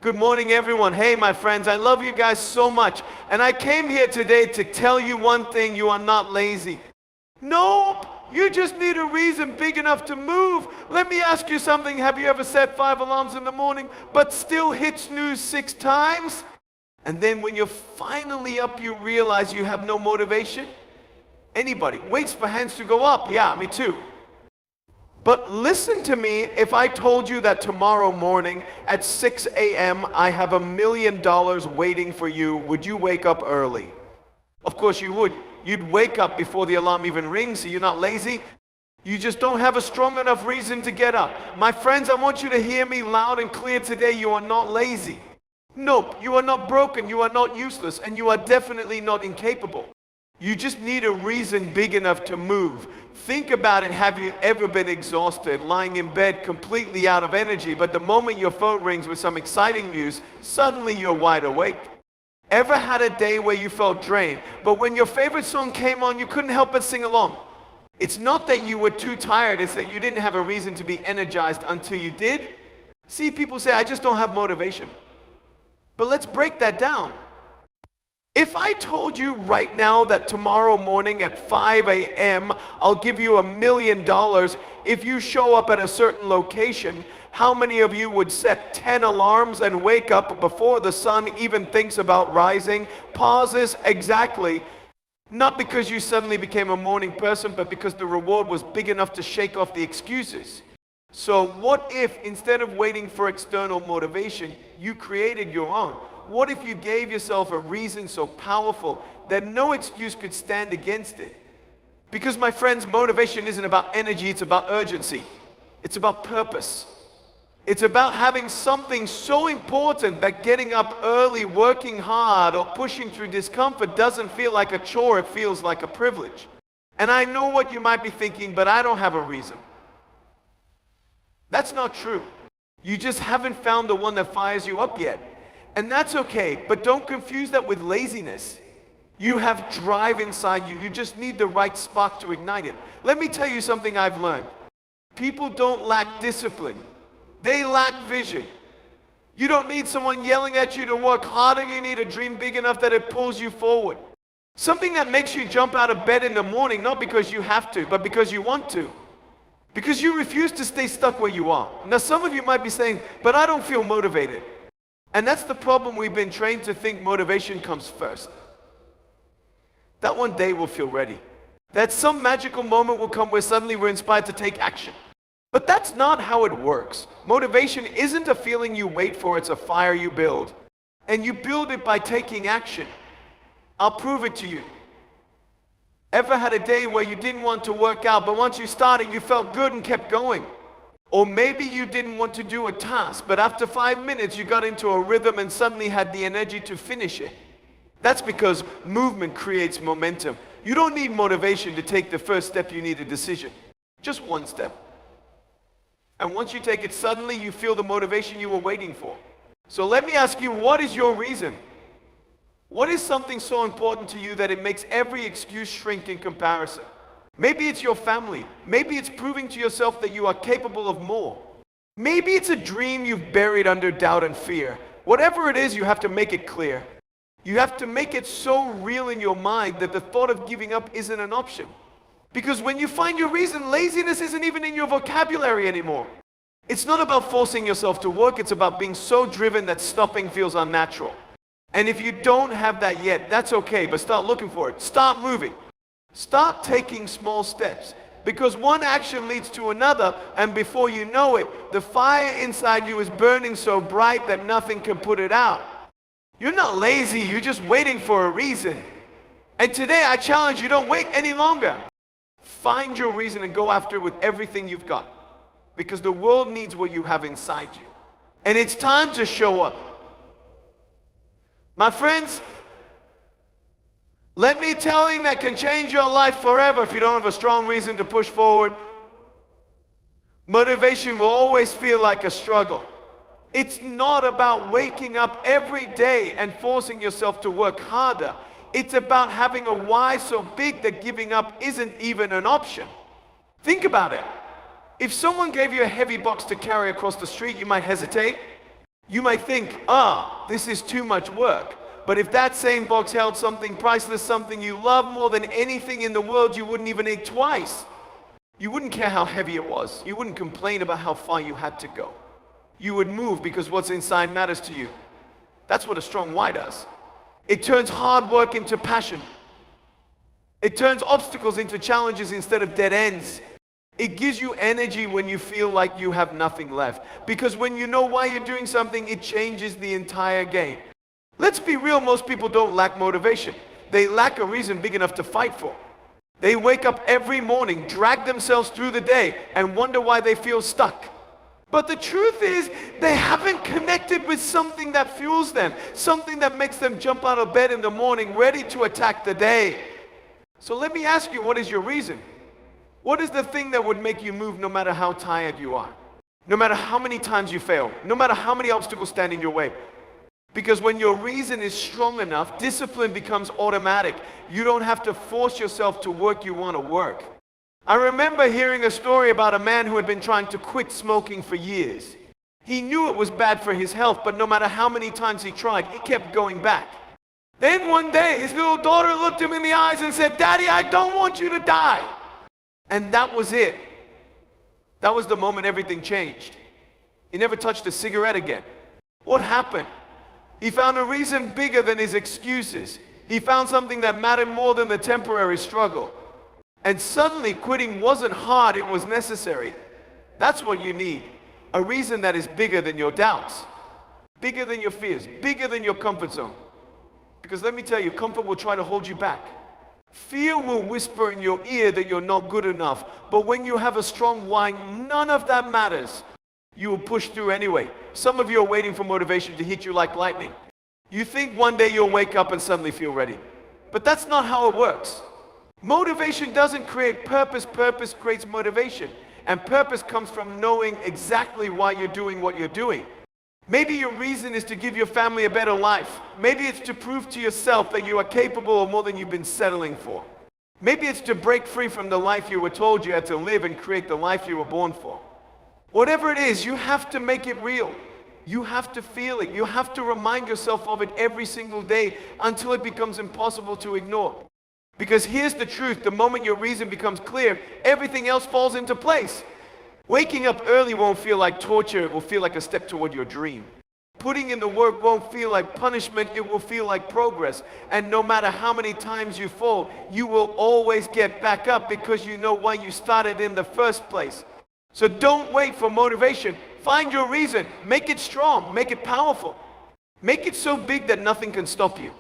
Good morning, everyone. Hey, my friends, I love you guys so much. And I came here today to tell you one thing: you are not lazy. Nope, you just need a reason big enough to move. Let me ask you something. Have you ever set 5 alarms in the morning, but still hit snooze 6 times? And then when you're finally up, you realize you have no motivation? Anybody? Waits for hands to go up. Yeah, me too. But listen to me, if I told you that tomorrow morning at 6 a.m. I have $1 million waiting for you, would you wake up early? Of course you would. You'd wake up before the alarm even rings, so you're not lazy. You just don't have a strong enough reason to get up. My friends, I want you to hear me loud and clear today. You are not lazy. Nope, you are not broken, you are not useless, and you are definitely not incapable. You just need a reason big enough to move. Think about it. Have you ever been exhausted, lying in bed completely out of energy, but the moment your phone rings with some exciting news, suddenly you're wide awake? Ever had a day where you felt drained, but when your favorite song came on, you couldn't help but sing along? It's not that you were too tired, it's that you didn't have a reason to be energized until you did. See, people say, I just don't have motivation. But let's break that down. If I told you right now that tomorrow morning at 5 a.m. I'll give you $1 million if you show up at a certain location, how many of you would set 10 alarms and wake up before the sun even thinks about rising? Pauses, exactly. Not because you suddenly became a morning person, but because the reward was big enough to shake off the excuses. So what if, instead of waiting for external motivation, you created your own? What if you gave yourself a reason so powerful that no excuse could stand against it? Because, my friends, motivation isn't about energy, it's about urgency. It's about purpose. It's about having something so important that getting up early, working hard, or pushing through discomfort doesn't feel like a chore, it feels like a privilege. And I know what you might be thinking, but I don't have a reason. That's not true. You just haven't found the one that fires you up yet. And that's okay, but don't confuse that with laziness. You have drive inside you. You just need the right spark to ignite it. Let me tell you something I've learned. People don't lack discipline. They lack vision. You don't need someone yelling at you to work harder. You need a dream big enough that it pulls you forward. Something that makes you jump out of bed in the morning, not because you have to, but because you want to. Because you refuse to stay stuck where you are. Now, some of you might be saying, but I don't feel motivated. And that's the problem. We've been trained to think motivation comes first. That one day we'll feel ready. That some magical moment will come where suddenly we're inspired to take action. But that's not how it works. Motivation isn't a feeling you wait for, it's a fire you build. And you build it by taking action. I'll prove it to you. Ever had a day where you didn't want to work out, but once you started, you felt good and kept going? Or maybe you didn't want to do a task, but after 5 minutes, you got into a rhythm and suddenly had the energy to finish it. That's because movement creates momentum. You don't need motivation to take the first step. You need a decision. Just one step. And once you take it, suddenly you feel the motivation you were waiting for. So let me ask you, what is your reason? What is something so important to you that it makes every excuse shrink in comparison? Maybe it's your family. Maybe it's proving to yourself that you are capable of more. Maybe it's a dream you've buried under doubt and fear. Whatever it is, you have to make it clear. You have to make it so real in your mind that the thought of giving up isn't an option. Because when you find your reason, laziness isn't even in your vocabulary anymore. It's not about forcing yourself to work, it's about being so driven that stopping feels unnatural. And if you don't have that yet, that's okay, but start looking for it. Start moving. Start taking small steps. Because one action leads to another, and before you know it, the fire inside you is burning so bright that nothing can put it out. You're not lazy, you're just waiting for a reason. And today I challenge you, don't wait any longer. Find your reason and go after it with everything you've got. Because the world needs what you have inside you. And it's time to show up. My friends, let me tell you that can change your life forever if you don't have a strong reason to push forward. Motivation will always feel like a struggle. It's not about waking up every day and forcing yourself to work harder. It's about having a why so big that giving up isn't even an option. Think about it. If someone gave you a heavy box to carry across the street, you might hesitate. You might think, this is too much work. But if that same box held something priceless, something you love more than anything in the world, you wouldn't even eat twice. You wouldn't care how heavy it was. You wouldn't complain about how far you had to go. You would move because what's inside matters to you. That's what a strong why does. It turns hard work into passion. It turns obstacles into challenges instead of dead ends. It gives you energy when you feel like you have nothing left. Because when you know why you're doing something, it changes the entire game. Let's be real, most people don't lack motivation. They lack a reason big enough to fight for. They wake up every morning, drag themselves through the day, and wonder why they feel stuck. But the truth is, they haven't connected with something that fuels them, something that makes them jump out of bed in the morning, ready to attack the day. So let me ask you, what is your reason? What is the thing that would make you move no matter how tired you are? No matter how many times you fail? No matter how many obstacles stand in your way? Because when your reason is strong enough, discipline becomes automatic. You don't have to force yourself to work you want to work. I remember hearing a story about a man who had been trying to quit smoking for years. He knew it was bad for his health, but no matter how many times he tried, he kept going back. Then one day, his little daughter looked him in the eyes and said, "Daddy, I don't want you to die." And that was it. That was the moment everything changed. He never touched a cigarette again. What happened? He found a reason bigger than his excuses. He found something that mattered more than the temporary struggle. And suddenly quitting wasn't hard, it was necessary. That's what you need. A reason that is bigger than your doubts, bigger than your fears, bigger than your comfort zone. Because let me tell you, comfort will try to hold you back. Fear will whisper in your ear that you're not good enough. But when you have a strong why, none of that matters. You will push through anyway. Some of you are waiting for motivation to hit you like lightning. You think one day you'll wake up and suddenly feel ready. But that's not how it works. Motivation doesn't create purpose. Purpose creates motivation. And purpose comes from knowing exactly why you're doing what you're doing. Maybe your reason is to give your family a better life. Maybe it's to prove to yourself that you are capable of more than you've been settling for. Maybe it's to break free from the life you were told you had to live and create the life you were born for. Whatever it is, you have to make it real. You have to feel it. You have to remind yourself of it every single day until it becomes impossible to ignore. Because here's the truth, the moment your reason becomes clear, everything else falls into place. Waking up early won't feel like torture, it will feel like a step toward your dream. Putting in the work won't feel like punishment, it will feel like progress. And no matter how many times you fall, you will always get back up because you know why you started in the first place. So don't wait for motivation. Find your reason. Make it strong. Make it powerful. Make it so big that nothing can stop you.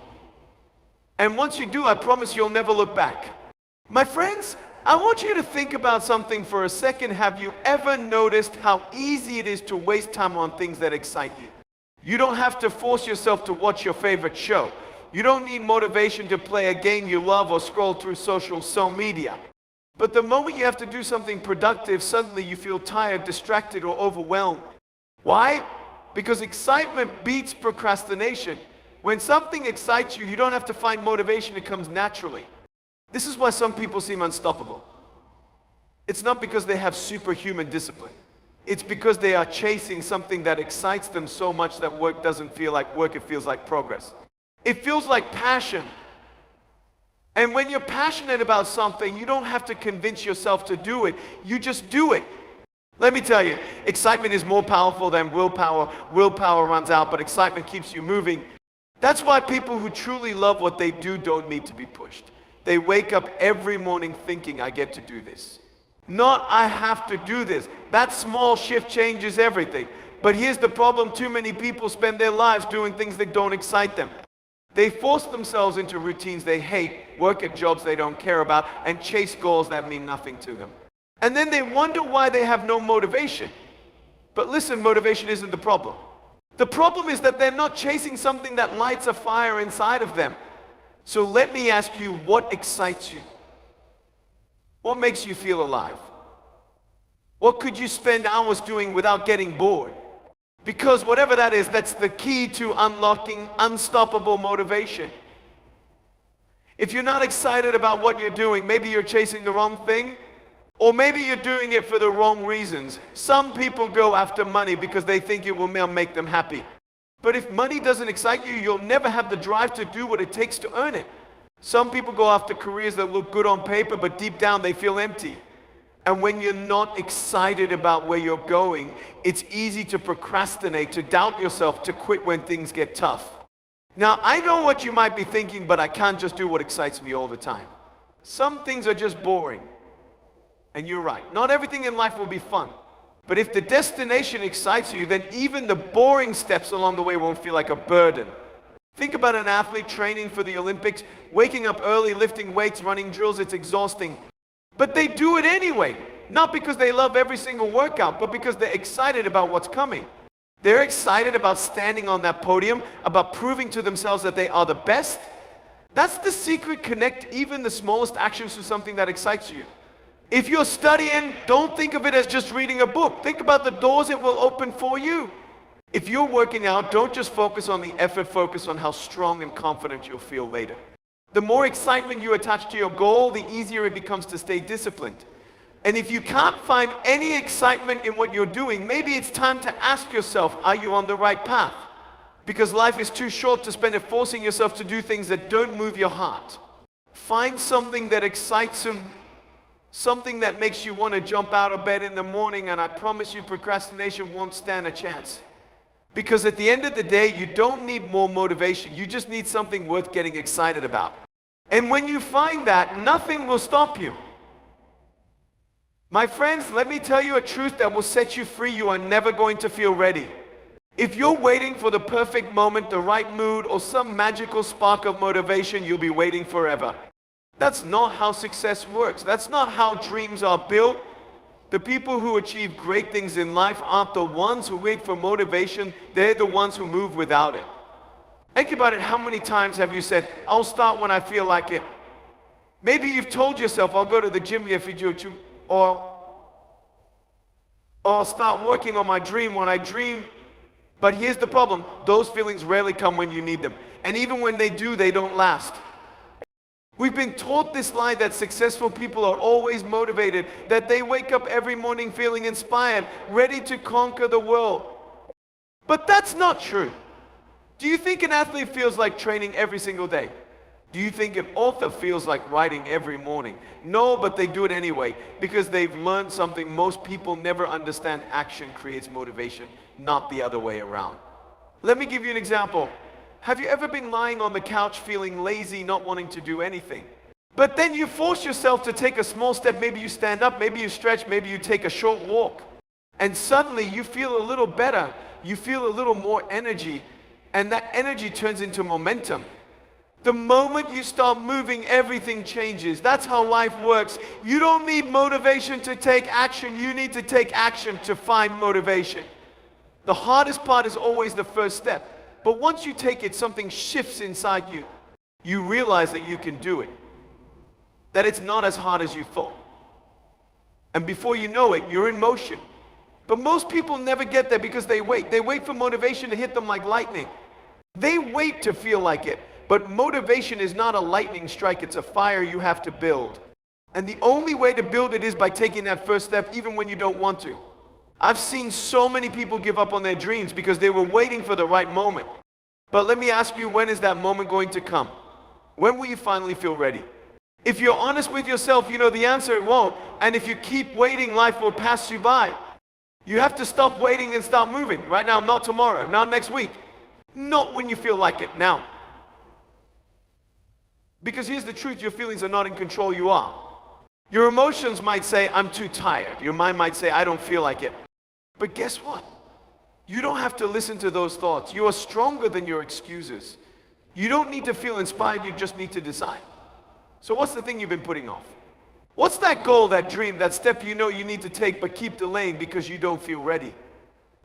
And once you do, I promise you'll never look back. My friends, I want you to think about something for a second. Have you ever noticed how easy it is to waste time on things that excite you? You don't have to force yourself to watch your favorite show. You don't need motivation to play a game you love or scroll through social media. But the moment you have to do something productive, suddenly you feel tired, distracted, or overwhelmed. Why? Because excitement beats procrastination. When something excites you, you don't have to find motivation, it comes naturally. This is why some people seem unstoppable. It's not because they have superhuman discipline. It's because they are chasing something that excites them so much that work doesn't feel like work, it feels like progress. It feels like passion. And when you're passionate about something, you don't have to convince yourself to do it. You just do it. Let me tell you, excitement is more powerful than willpower. Willpower runs out, but excitement keeps you moving. That's why people who truly love what they do don't need to be pushed. They wake up every morning thinking, I get to do this. Not, I have to do this. That small shift changes everything. But here's the problem, too many people spend their lives doing things that don't excite them. They force themselves into routines they hate, work at jobs they don't care about, and chase goals that mean nothing to them. And then they wonder why they have no motivation. But listen, motivation isn't the problem. The problem is that they're not chasing something that lights a fire inside of them. So let me ask you, what excites you? What makes you feel alive? What could you spend hours doing without getting bored? Because whatever that is, that's the key to unlocking unstoppable motivation. If you're not excited about what you're doing, maybe you're chasing the wrong thing, or maybe you're doing it for the wrong reasons. Some people go after money because they think it will make them happy. But if money doesn't excite you, you'll never have the drive to do what it takes to earn it. Some people go after careers that look good on paper, but deep down they feel empty. And when you're not excited about where you're going, it's easy to procrastinate, to doubt yourself, to quit when things get tough. Now, I know what you might be thinking, but I can't just do what excites me all the time. Some things are just boring. And you're right. Not everything in life will be fun. But if the destination excites you, then even the boring steps along the way won't feel like a burden. Think about an athlete training for the Olympics, waking up early, lifting weights, running drills. It's exhausting. But they do it anyway. Not because they love every single workout, but because they're excited about what's coming. They're excited about standing on that podium, about proving to themselves that they are the best. That's the secret. Connect even the smallest actions to something that excites you. If you're studying, don't think of it as just reading a book. Think about the doors it will open for you. If you're working out, don't just focus on the effort, focus on how strong and confident you'll feel later. The more excitement you attach to your goal, the easier it becomes to stay disciplined. And if you can't find any excitement in what you're doing, maybe it's time to ask yourself, are you on the right path? Because life is too short to spend it forcing yourself to do things that don't move your heart. Find something that excites you, something that makes you want to jump out of bed in the morning, and I promise you procrastination won't stand a chance. Because at the end of the day, you don't need more motivation. You just need something worth getting excited about. And when you find that, nothing will stop you. My friends, let me tell you a truth that will set you free. You are never going to feel ready. If you're waiting for the perfect moment, the right mood, or some magical spark of motivation, you'll be waiting forever. That's not how success works. That's not how dreams are built. The people who achieve great things in life aren't the ones who wait for motivation. They're the ones who move without it. Think about it. How many times have you said, I'll start when I feel like it? Maybe you've told yourself, I'll go to the gym if you do, or I'll start working on my dream when I dream. But here's the problem. Those feelings rarely come when you need them. And even when they do, they don't last. We've been taught this lie that successful people are always motivated, that they wake up every morning feeling inspired, ready to conquer the world. But that's not true. Do you think an athlete feels like training every single day? Do you think an author feels like writing every morning? No, but they do it anyway, because they've learned something most people never understand. Action creates motivation, not the other way around. Let me give you an example. Have you ever been lying on the couch feeling lazy, not wanting to do anything? But then you force yourself to take a small step. Maybe you stand up, maybe you stretch, maybe you take a short walk. And suddenly you feel a little better. You feel a little more energy. And that energy turns into momentum. The moment you start moving, everything changes. That's how life works. You don't need motivation to take action. You need to take action to find motivation. The hardest part is always the first step. But once you take it, something shifts inside you. You realize that you can do it. That it's not as hard as you thought. And before you know it, you're in motion. But most people never get there because they wait. They wait for motivation to hit them like lightning. They wait to feel like it. But motivation is not a lightning strike. It's a fire you have to build. And the only way to build it is by taking that first step, even when you don't want to. I've seen so many people give up on their dreams because they were waiting for the right moment. But let me ask you, when is that moment going to come? When will you finally feel ready? If you're honest with yourself, you know the answer, it won't. And if you keep waiting, life will pass you by. You have to stop waiting and start moving. Right now, not tomorrow, not next week. Not when you feel like it, now. Because here's the truth, your feelings are not in control, you are. Your emotions might say, I'm too tired. Your mind might say, I don't feel like it. But guess what? You don't have to listen to those thoughts. You are stronger than your excuses. You don't need to feel inspired, you just need to decide. So what's the thing you've been putting off? What's that goal, that dream, that step you know you need to take but keep delaying because you don't feel ready?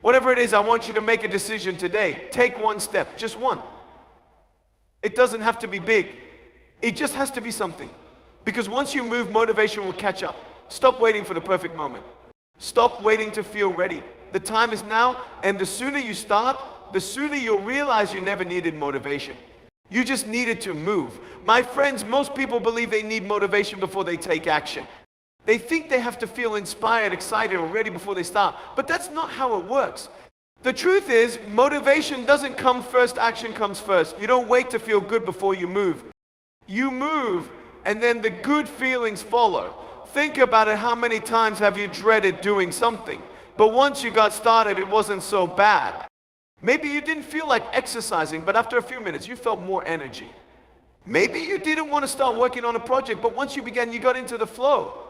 Whatever it is, I want you to make a decision today. Take one step, just one. It doesn't have to be big. It just has to be something. Because once you move, motivation will catch up. Stop waiting for the perfect moment. Stop waiting to feel ready. The time is now, and the sooner you start, the sooner you'll realize you never needed motivation. You just needed to move. My friends, most people believe they need motivation before they take action. They think they have to feel inspired, excited, or ready before they start. But that's not how it works. The truth is, motivation doesn't come first, action comes first. You don't wait to feel good before you move. You move, and then the good feelings follow. Think about it, how many times have you dreaded doing something? But once you got started, it wasn't so bad. Maybe you didn't feel like exercising, but after a few minutes, you felt more energy. Maybe you didn't want to start working on a project, but once you began, you got into the flow.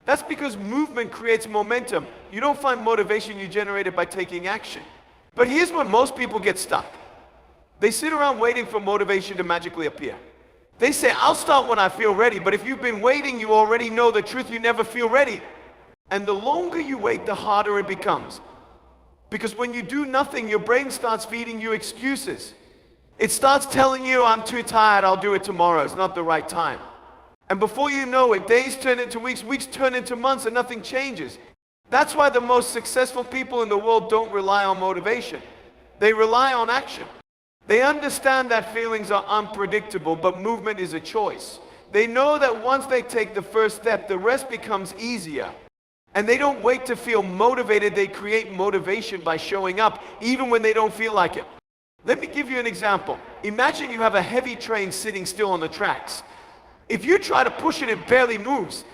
That's because movement creates momentum. You don't find motivation you generate it by taking action. But here's where most people get stuck. They sit around waiting for motivation to magically appear. They say, I'll start when I feel ready, but if you've been waiting, you already know the truth, you never feel ready. And the longer you wait, the harder it becomes. Because when you do nothing, your brain starts feeding you excuses. It starts telling you, I'm too tired, I'll do it tomorrow, it's not the right time. And before you know it, days turn into weeks, weeks turn into months, and nothing changes. That's why the most successful people in the world don't rely on motivation. They rely on action. They understand that feelings are unpredictable, but movement is a choice. They know that once they take the first step, the rest becomes easier. And they don't wait to feel motivated, they create motivation by showing up, even when they don't feel like it. Let me give you an example. Imagine you have a heavy train sitting still on the tracks. If you try to push it, it barely moves.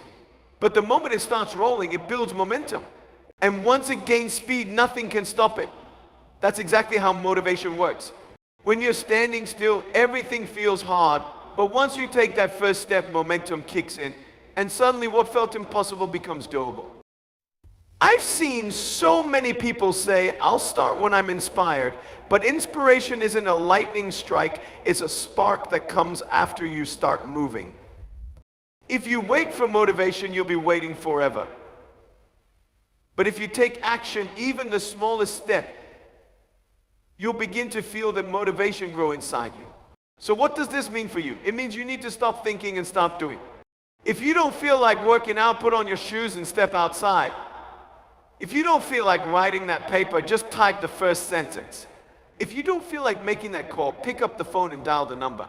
But the moment it starts rolling, it builds momentum. And once it gains speed, nothing can stop it. That's exactly how motivation works. When you're standing still, everything feels hard. But once you take that first step, momentum kicks in. And suddenly what felt impossible becomes doable. I've seen so many people say, I'll start when I'm inspired, but inspiration isn't a lightning strike, it's a spark that comes after you start moving. If you wait for motivation, you'll be waiting forever. But if you take action, even the smallest step, you'll begin to feel the motivation grow inside you. So what does this mean for you? It means you need to stop thinking and start doing. If you don't feel like working out, put on your shoes and step outside. If you don't feel like writing that paper, just type the first sentence. If you don't feel like making that call, pick up the phone and dial the number.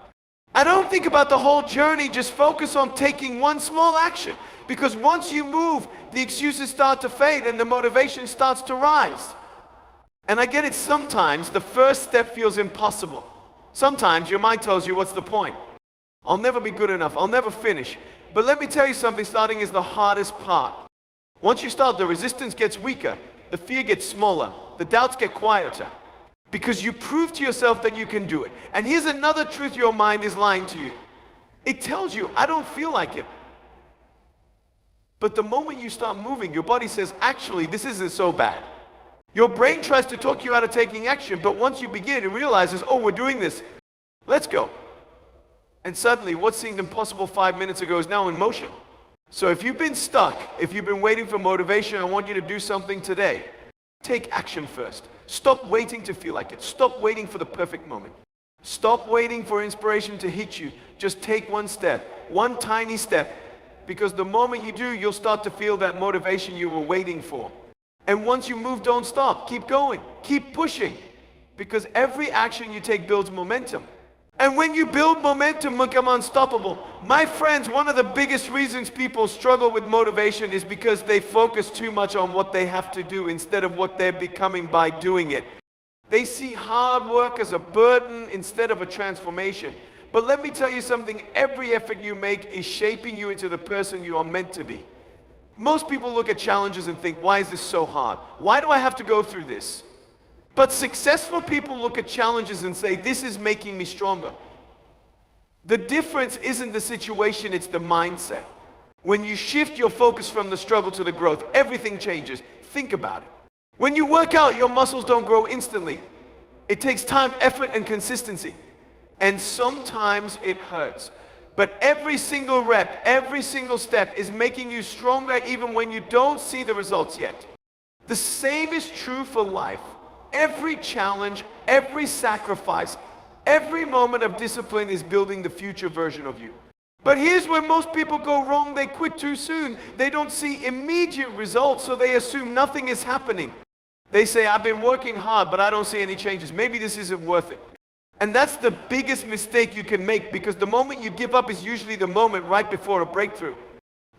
I don't think about the whole journey, just focus on taking one small action. Because once you move, the excuses start to fade and the motivation starts to rise. And I get it, sometimes the first step feels impossible. Sometimes your mind tells you, what's the point? I'll never be good enough, I'll never finish. But let me tell you something, starting is the hardest part. Once you start, the resistance gets weaker, the fear gets smaller, the doubts get quieter. Because you prove to yourself that you can do it. And here's another truth your mind is lying to you. It tells you, I don't feel like it. But the moment you start moving, your body says, actually, this isn't so bad. Your brain tries to talk you out of taking action, but once you begin, it realizes, oh, we're doing this. Let's go. And suddenly, what seemed impossible 5 minutes ago is now in motion. So if you've been stuck, if you've been waiting for motivation, I want you to do something today. Take action first. Stop waiting to feel like it. Stop waiting for the perfect moment. Stop waiting for inspiration to hit you. Just take one step, one tiny step, because the moment you do, you'll start to feel that motivation you were waiting for. And once you move, don't stop. Keep going. Keep pushing, because every action you take builds momentum. And when you build momentum, become unstoppable. My friends, one of the biggest reasons people struggle with motivation is because they focus too much on what they have to do instead of what they're becoming by doing it. They see hard work as a burden instead of a transformation. But let me tell you something, every effort you make is shaping you into the person you are meant to be. Most people look at challenges and think, why is this so hard? Why do I have to go through this? But successful people look at challenges and say, this is making me stronger. The difference isn't the situation, it's the mindset. When you shift your focus from the struggle to the growth, everything changes. Think about it. When you work out, your muscles don't grow instantly. It takes time, effort, and consistency. And sometimes it hurts. But every single rep, every single step is making you stronger even when you don't see the results yet. The same is true for life. Every challenge, every sacrifice, every moment of discipline is building the future version of you. But here's where most people go wrong. They quit too soon. They don't see immediate results, so they assume nothing is happening. They say, I've been working hard, but I don't see any changes. Maybe this isn't worth it. And that's the biggest mistake you can make, because the moment you give up is usually the moment right before a breakthrough.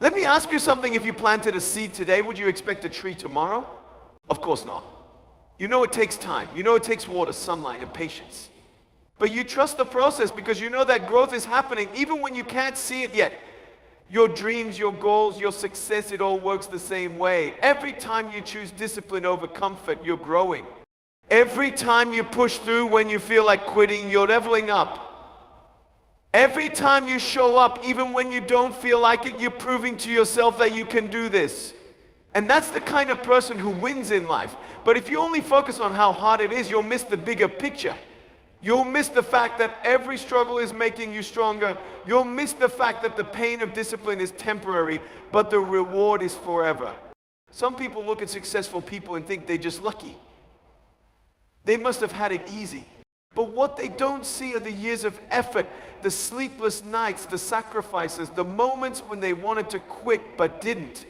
Let me ask you something. If you planted a seed today, would you expect a tree tomorrow? Of course not. You know it takes time. You know it takes water, sunlight, and patience. But you trust the process because you know that growth is happening even when you can't see it yet. Your dreams, your goals, your success, it all works the same way. Every time you choose discipline over comfort, you're growing. Every time you push through when you feel like quitting, you're leveling up. Every time you show up, even when you don't feel like it, you're proving to yourself that you can do this. And that's the kind of person who wins in life. But if you only focus on how hard it is, you'll miss the bigger picture. You'll miss the fact that every struggle is making you stronger. You'll miss the fact that the pain of discipline is temporary, but the reward is forever. Some people look at successful people and think they're just lucky. They must have had it easy. But what they don't see are the years of effort, the sleepless nights, the sacrifices, the moments when they wanted to quit but didn't.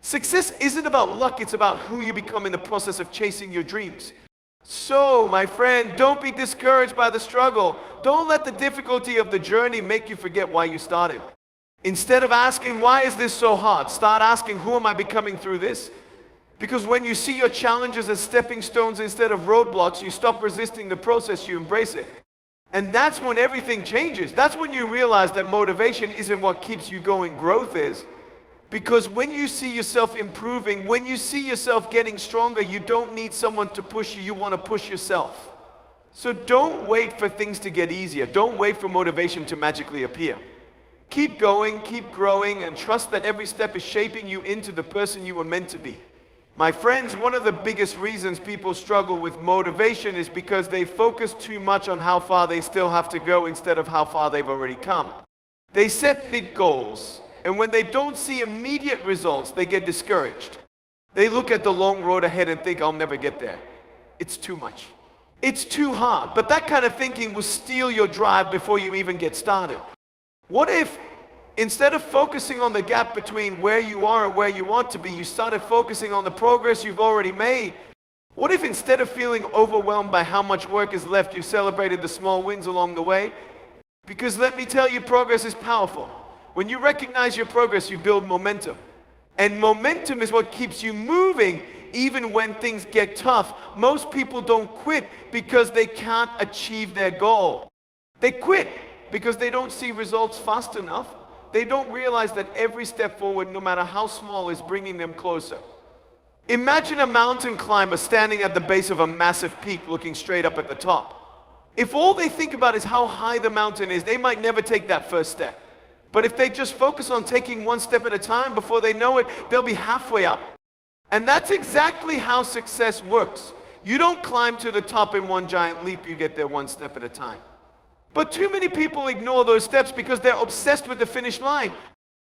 Success isn't about luck, it's about who you become in the process of chasing your dreams. So, my friend, don't be discouraged by the struggle. Don't let the difficulty of the journey make you forget why you started. Instead of asking, why is this so hard? Start asking, who am I becoming through this? Because when you see your challenges as stepping stones instead of roadblocks, you stop resisting the process, you embrace it. And that's when everything changes. That's when you realize that motivation isn't what keeps you going, growth is. Because when you see yourself improving, when you see yourself getting stronger, you don't need someone to push you, you want to push yourself. So don't wait for things to get easier. Don't wait for motivation to magically appear. Keep going, keep growing, and trust that every step is shaping you into the person you were meant to be. My friends, one of the biggest reasons people struggle with motivation is because they focus too much on how far they still have to go instead of how far they've already come. They set big goals. And when they don't see immediate results, they get discouraged. They look at the long road ahead and think, I'll never get there. It's too much. It's too hard. But that kind of thinking will steal your drive before you even get started. What if, instead of focusing on the gap between where you are and where you want to be, you started focusing on the progress you've already made? What if instead of feeling overwhelmed by how much work is left, you celebrated the small wins along the way? Because let me tell you, progress is powerful. When you recognize your progress, you build momentum. And momentum is what keeps you moving even when things get tough. Most people don't quit because they can't achieve their goal. They quit because they don't see results fast enough. They don't realize that every step forward, no matter how small, is bringing them closer. Imagine a mountain climber standing at the base of a massive peak looking straight up at the top. If all they think about is how high the mountain is, they might never take that first step. But if they just focus on taking one step at a time, before they know it, they'll be halfway up. And that's exactly how success works. You don't climb to the top in one giant leap, you get there one step at a time. But too many people ignore those steps because they're obsessed with the finish line.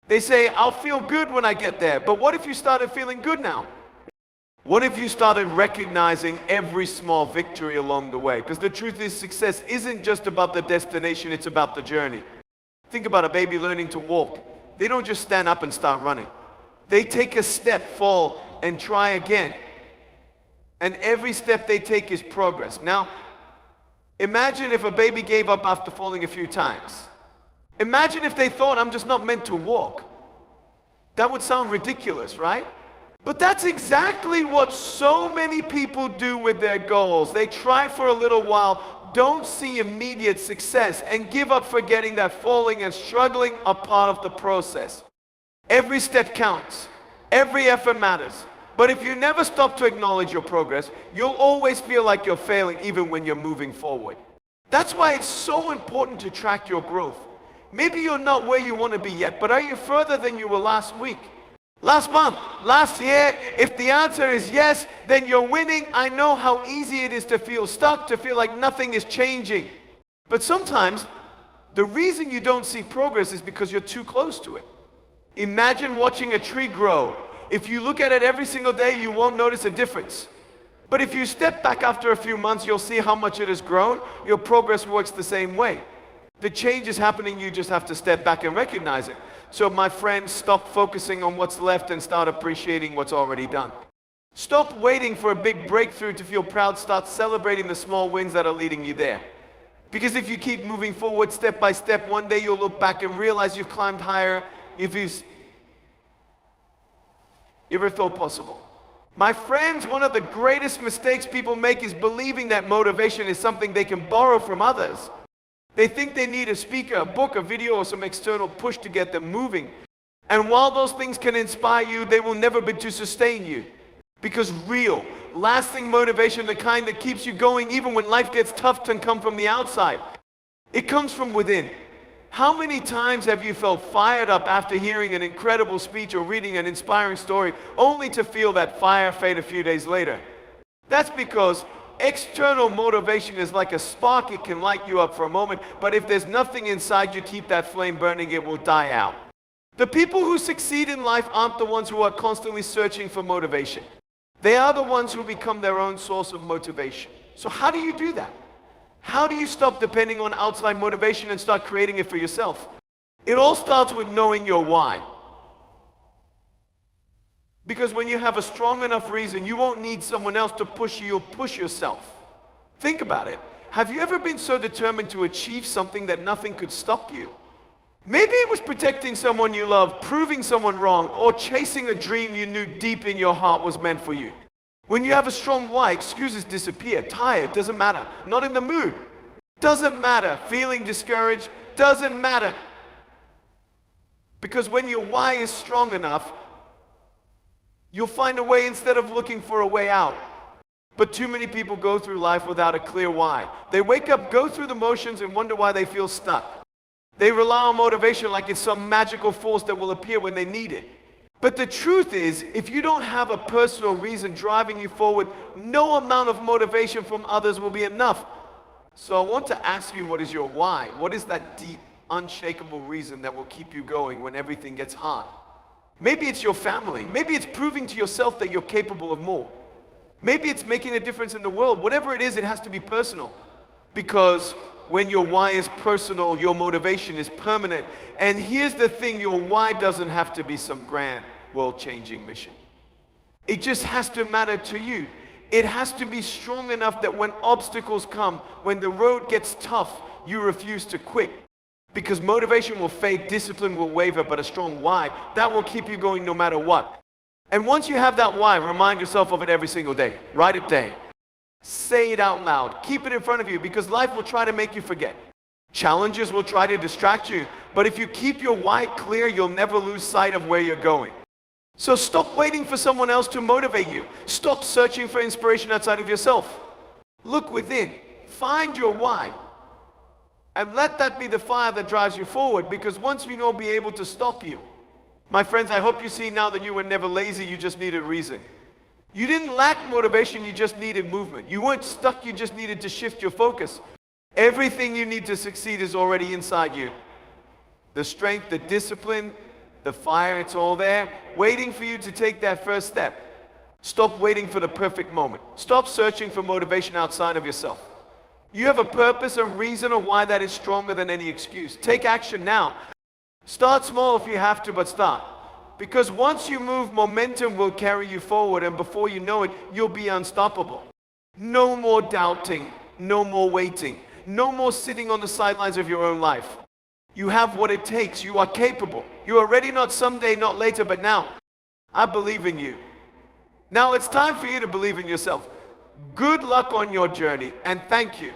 They say, I'll feel good when I get there. But what if you started feeling good now? What if you started recognizing every small victory along the way? Because the truth is, success isn't just about the destination, it's about the journey. Think about a baby learning to walk. They don't just stand up and start running. They take a step, fall, and try again. And every step they take is progress. Now, imagine if a baby gave up after falling a few times. Imagine if they thought, I'm just not meant to walk. That would sound ridiculous, right? But that's exactly what so many people do with their goals. They try for a little while, don't see immediate success, and give up forgetting that falling and struggling are part of the process. Every step counts. Every effort matters. But if you never stop to acknowledge your progress, you'll always feel like you're failing even when you're moving forward. That's why it's so important to track your growth. Maybe you're not where you want to be yet, but are you further than you were last week? Last month, last year? If the answer is yes, then you're winning. I know how easy it is to feel stuck, to feel like nothing is changing. But sometimes, the reason you don't see progress is because you're too close to it. Imagine watching a tree grow. If you look at it every single day, you won't notice a difference. But if you step back after a few months, you'll see how much it has grown. Your progress works the same way. The change is happening, you just have to step back and recognize it. So my friends, stop focusing on what's left and start appreciating what's already done. Stop waiting for a big breakthrough to feel proud. Start celebrating the small wins that are leading you there. Because if you keep moving forward step by step, one day you'll look back and realize you've climbed higher if you ever thought possible. My friends, one of the greatest mistakes people make is believing that motivation is something they can borrow from others. They think they need a speaker, a book, a video, or some external push to get them moving. And while those things can inspire you, they will never be to sustain you. Because real, lasting motivation, the kind that keeps you going even when life gets tough, can come from the outside. It comes from within. How many times have you felt fired up after hearing an incredible speech or reading an inspiring story, only to feel that fire fade a few days later? That's because external motivation is like a spark. It can light you up for a moment, but if there's nothing inside you to keep that flame burning, it will die out. The people who succeed in life aren't the ones who are constantly searching for motivation. They are the ones who become their own source of motivation. So how do you do that? How do you stop depending on outside motivation and start creating it for yourself? It all starts with knowing your why. Because when you have a strong enough reason, you won't need someone else to push you, you'll push yourself. Think about it. Have you ever been so determined to achieve something that nothing could stop you? Maybe it was protecting someone you love, proving someone wrong, or chasing a dream you knew deep in your heart was meant for you. When you have a strong why, excuses disappear. Tired, doesn't matter. Not in the mood, doesn't matter. Feeling discouraged, doesn't matter. Because when your why is strong enough, you'll find a way instead of looking for a way out. But too many people go through life without a clear why. They wake up, go through the motions, and wonder why they feel stuck. They rely on motivation like it's some magical force that will appear when they need it. But the truth is, if you don't have a personal reason driving you forward, no amount of motivation from others will be enough. So I want to ask you, what is your why? What is that deep, unshakable reason that will keep you going when everything gets hard? Maybe it's your family. Maybe it's proving to yourself that you're capable of more. Maybe it's making a difference in the world. Whatever it is, it has to be personal. Because when your why is personal, your motivation is permanent. And here's the thing, your why doesn't have to be some grand, world-changing mission. It just has to matter to you. It has to be strong enough that when obstacles come, when the road gets tough, you refuse to quit. Because motivation will fade, discipline will waver, but a strong why, that will keep you going no matter what. And once you have that why, remind yourself of it every single day. Write it down. Say it out loud. Keep it in front of you, because life will try to make you forget. Challenges will try to distract you, but if you keep your why clear, you'll never lose sight of where you're going. So stop waiting for someone else to motivate you. Stop searching for inspiration outside of yourself. Look within. Find your why. And let that be the fire that drives you forward, because once you know, it'll be able to stop you. My friends, I hope you see now that you were never lazy, you just needed reason. You didn't lack motivation, you just needed movement. You weren't stuck, you just needed to shift your focus. Everything you need to succeed is already inside you. The strength, the discipline, the fire, it's all there, waiting for you to take that first step. Stop waiting for the perfect moment. Stop searching for motivation outside of yourself. You have a purpose, a reason, or why that is stronger than any excuse. Take action now. Start small if you have to, but start. Because once you move, momentum will carry you forward, and before you know it, you'll be unstoppable. No more doubting, no more waiting, no more sitting on the sidelines of your own life. You have what it takes. You are capable. You are ready, not someday, not later, but now. I believe in you. Now it's time for you to believe in yourself. Good luck on your journey, and thank you.